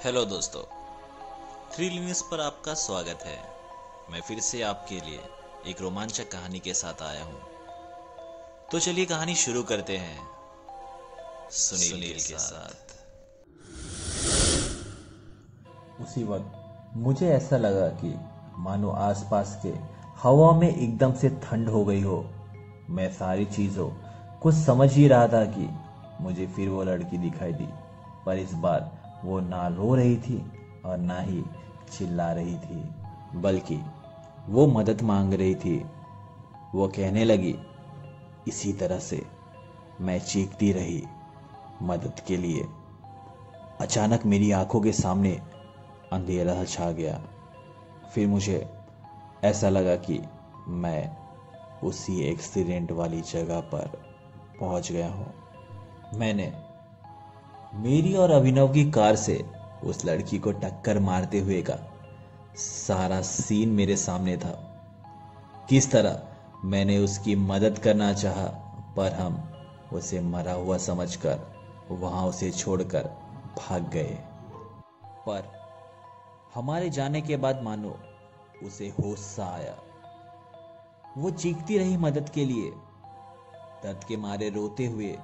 Hello दोस्तों, thrill news पर आपका स्वागत है। मैं फिर से आपके लिए एक रोमांचक कहानी के साथ आया हूं। तो चलिए कहानी शुरू करते हैं सुनील के साथ। उसी वक्त मुझे ऐसा लगा कि मानो आसपास के हवा में एकदम से ठंड हो गई हो। मैं सारी चीजों को समझ ही रहा था कि मुझे फिर वो लड़की दिखाई दी, पर इस बार वो ना रो रही थी और ना ही चिल्ला रही थी, बल्कि वो मदद मांग रही थी। वो कहने लगी, इसी तरह से मैं चीखती रही मदद के लिए। अचानक मेरी आंखों के सामने अंधेरा छा गया। फिर मुझे ऐसा लगा कि मैं उसी एक्सीडेंट वाली जगह पर पहुंच गया हूं। मैंने मेरी और अभिनव की कार से उस लड़की को टक्कर मारते हुए का सारा सीन मेरे सामने था। किस तरह मैंने उसकी मदद करना चाहा, पर हम उसे मरा हुआ समझकर वहां उसे छोड़कर भाग गए। पर हमारे जाने के बाद मानो उसे होश सा आया। वो चीखती रही मदद के लिए, दर्द के मारे रोते हुए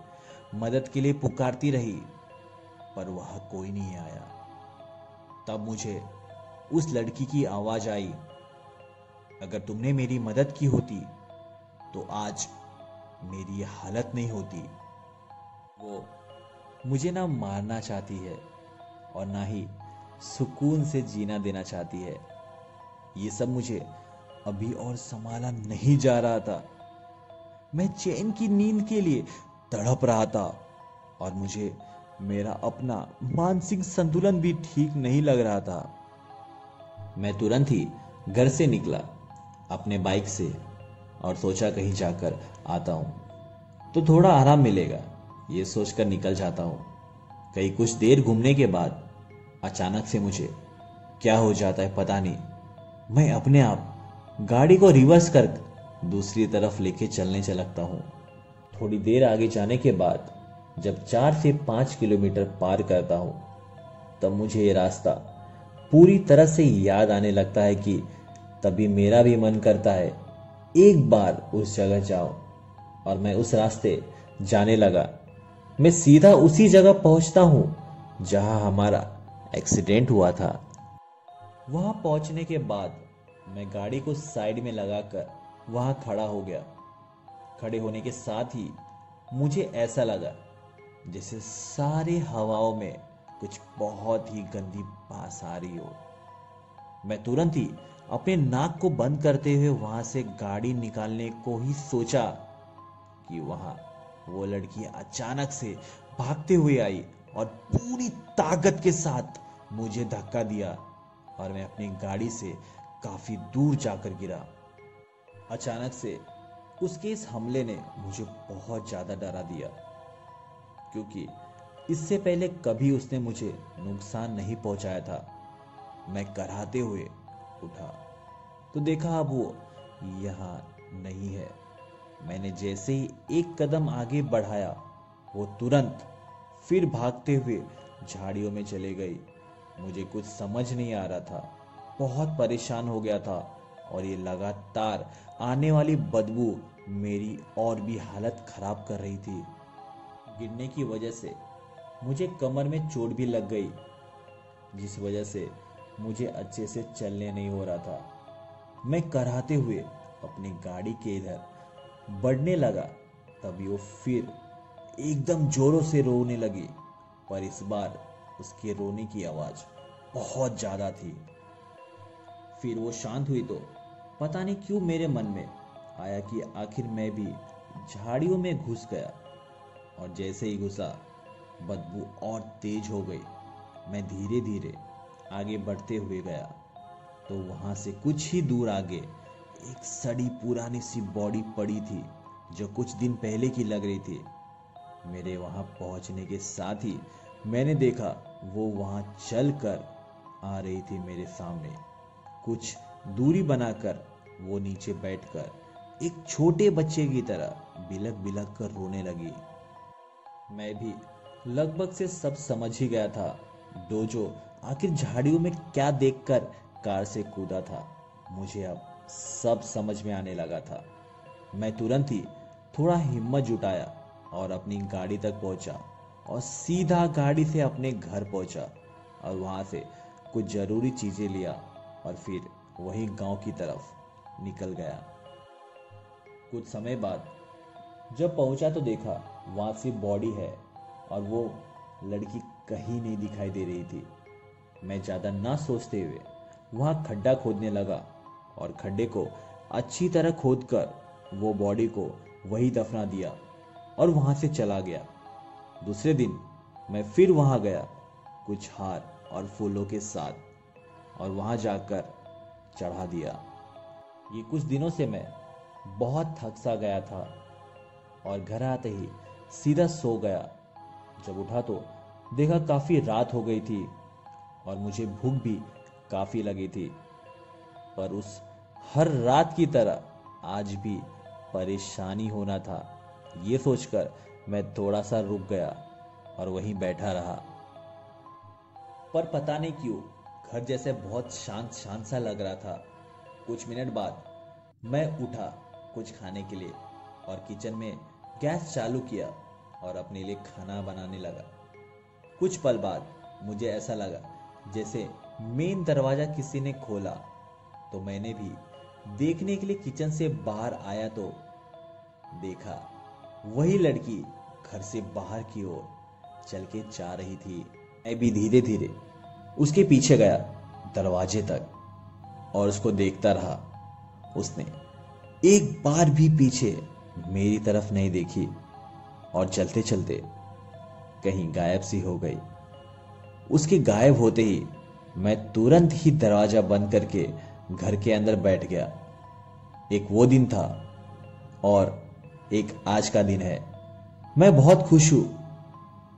मदद के लिए पुकारती रही, पर वह कोई नहीं आया। तब मुझे उस लड़की की आवाज आई, अगर तुमने मेरी मदद की होती तो आज मेरी ये हालत नहीं होती। वो मुझे ना मारना चाहती है और ना ही सुकून से जीना देना चाहती है। ये सब मुझे अभी और संभाला नहीं जा रहा था। मैं चैन की नींद के लिए तड़प रहा था और मुझे मेरा अपना मानसिक संतुलन भी ठीक नहीं लग रहा था। मैं तुरंत ही घर से निकला अपने बाइक से और सोचा कहीं जाकर आता हूं तो थोड़ा आराम मिलेगा, ये सोचकर निकल जाता हूं। कहीं कुछ देर घूमने के बाद अचानक से मुझे क्या हो जाता है पता नहीं, मैं अपने आप गाड़ी को रिवर्स कर दूसरी तरफ लेके चलने लगता हूं। थोड़ी देर आगे जाने के बाद जब 4 से 5 किलोमीटर पार करता हूं, तब मुझे ये रास्ता पूरी तरह से याद आने लगता है कि तभी मेरा भी मन करता है एक बार उस जगह जाओ, और मैं उस रास्ते जाने लगा। मैं सीधा उसी जगह पहुंचता हूं जहां हमारा एक्सीडेंट हुआ था। वहां पहुंचने के बाद मैं गाड़ी को साइड में लगाकर वहां खड़ा हो गया। खड़े होने के साथ ही मुझे ऐसा लगा जैसे सारे हवाओं में कुछ बहुत ही गंदी बास आ रही हो। मैं तुरंत ही अपने नाक को बंद करते हुए वहां से गाड़ी निकालने को ही सोचा कि वहां वो लड़की अचानक से भागते हुए आई और पूरी ताकत के साथ मुझे धक्का दिया और मैं अपनी गाड़ी से काफी दूर जाकर गिरा। अचानक से उसके इस हमले ने मुझे बहुत ज्यादा डरा दिया, क्योंकि इससे पहले कभी उसने मुझे नुकसान नहीं पहुंचाया था। मैं कराहते हुए उठा तो देखा अब वो यहाँ नहीं है। मैंने जैसे ही एक कदम आगे बढ़ाया, वो तुरंत फिर भागते हुए झाड़ियों में चले गई। मुझे कुछ समझ नहीं आ रहा था, बहुत परेशान हो गया था और ये लगातार आने वाली बदबू मेरी और भी हालत खराब कर रही थी। गिरने की वजह से मुझे कमर में चोट भी लग गई, जिस वजह से मुझे अच्छे से चलने नहीं हो रहा था। मैं कराहते हुए अपनी गाड़ी के इधर बढ़ने लगा, तभी वो फिर एकदम जोरों से रोने लगी, पर इस बार उसके रोने की आवाज बहुत ज्यादा थी। फिर वो शांत हुई तो पता नहीं क्यों मेरे मन में आया कि आखिर मैं भी झाड़ियों में घुस गया, और जैसे ही घुसा बदबू और तेज हो गई। मैं धीरे धीरे आगे बढ़ते हुए गया तो वहां से कुछ ही दूर आगे एक सड़ी पुरानी सी बॉडी पड़ी थी, जो कुछ दिन पहले की लग रही थी। मेरे वहां पहुंचने के साथ ही मैंने देखा वो वहां चल कर आ रही थी मेरे सामने। कुछ दूरी बनाकर वो नीचे बैठकर एक छोटे बच्चे की तरह बिलक बिलक कर रोने लगी। मैं भी लगभग से सब समझ ही गया था। डोजो आखिर झाड़ियों में क्या देखकर कार से कूदा था, मुझे अब सब समझ में आने लगा था। मैं तुरंत ही थोड़ा हिम्मत जुटाया और अपनी गाड़ी तक पहुंचा और सीधा गाड़ी से अपने घर पहुंचा और वहां से कुछ जरूरी चीजें लिया और फिर वही गांव की तरफ निकल गया। कुछ समय बाद जब पहुंचा तो देखा वहां सिर्फ बॉडी है और वो लड़की कहीं नहीं दिखाई दे रही थी। मैं ज्यादा ना सोचते हुए वहां खड्डा खोदने लगा और खड्डे को अच्छी तरह खोदकर वो बॉडी को वही दफना दिया और वहां से चला गया। दूसरे दिन मैं फिर वहां गया कुछ हार और फूलों के साथ और वहां जाकर चढ़ा दिया। ये कुछ दिनों से मैं बहुत थक सा गया था और घर आते ही सीधा सो गया। जब उठा तो देखा काफी रात हो गई थी और मुझे भूख भी काफी लगी थी। पर उस हर रात की तरह आज भी परेशानी होना था, ये सोचकर मैं थोड़ा सा रुक गया और वहीं बैठा रहा। पर पता नहीं क्यों घर जैसे बहुत शांत शांत सा लग रहा था। कुछ मिनट बाद मैं उठा कुछ खाने के लिए और किचन में गैस चालू किया और अपने लिए खाना बनाने लगा। कुछ पल बाद मुझे ऐसा लगा जैसे मेन दरवाजा किसी ने खोला, तो मैंने भी देखने के लिए किचन से बाहर आया तो देखा वही लड़की घर से बाहर की ओर चल के जा रही थी। मैं भी धीरे धीरे उसके पीछे गया दरवाजे तक और उसको देखता रहा। उसने एक बार भी पीछे मेरी तरफ नहीं देखी और चलते चलते कहीं गायब सी हो गई। उसके गायब होते ही मैं तुरंत ही दरवाजा बंद करके घर के अंदर बैठ गया। एक वो दिन था और एक आज का दिन है। मैं बहुत खुश हूं।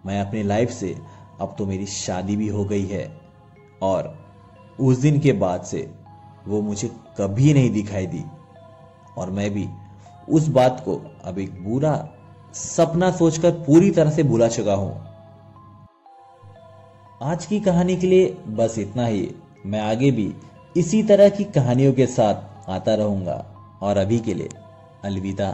मैं अपनी लाइफ से अब तो मेरी शादी भी हो गई है और उस दिन के बाद से वो मुझे कभी नहीं दिखाई दी और मैं भी उस बात को अब एक बुरा सपना सोचकर पूरी तरह से भुला चुका हूं। आज की कहानी के लिए बस इतना ही। मैं आगे भी इसी तरह की कहानियों के साथ आता रहूंगा और अभी के लिए अलविदा।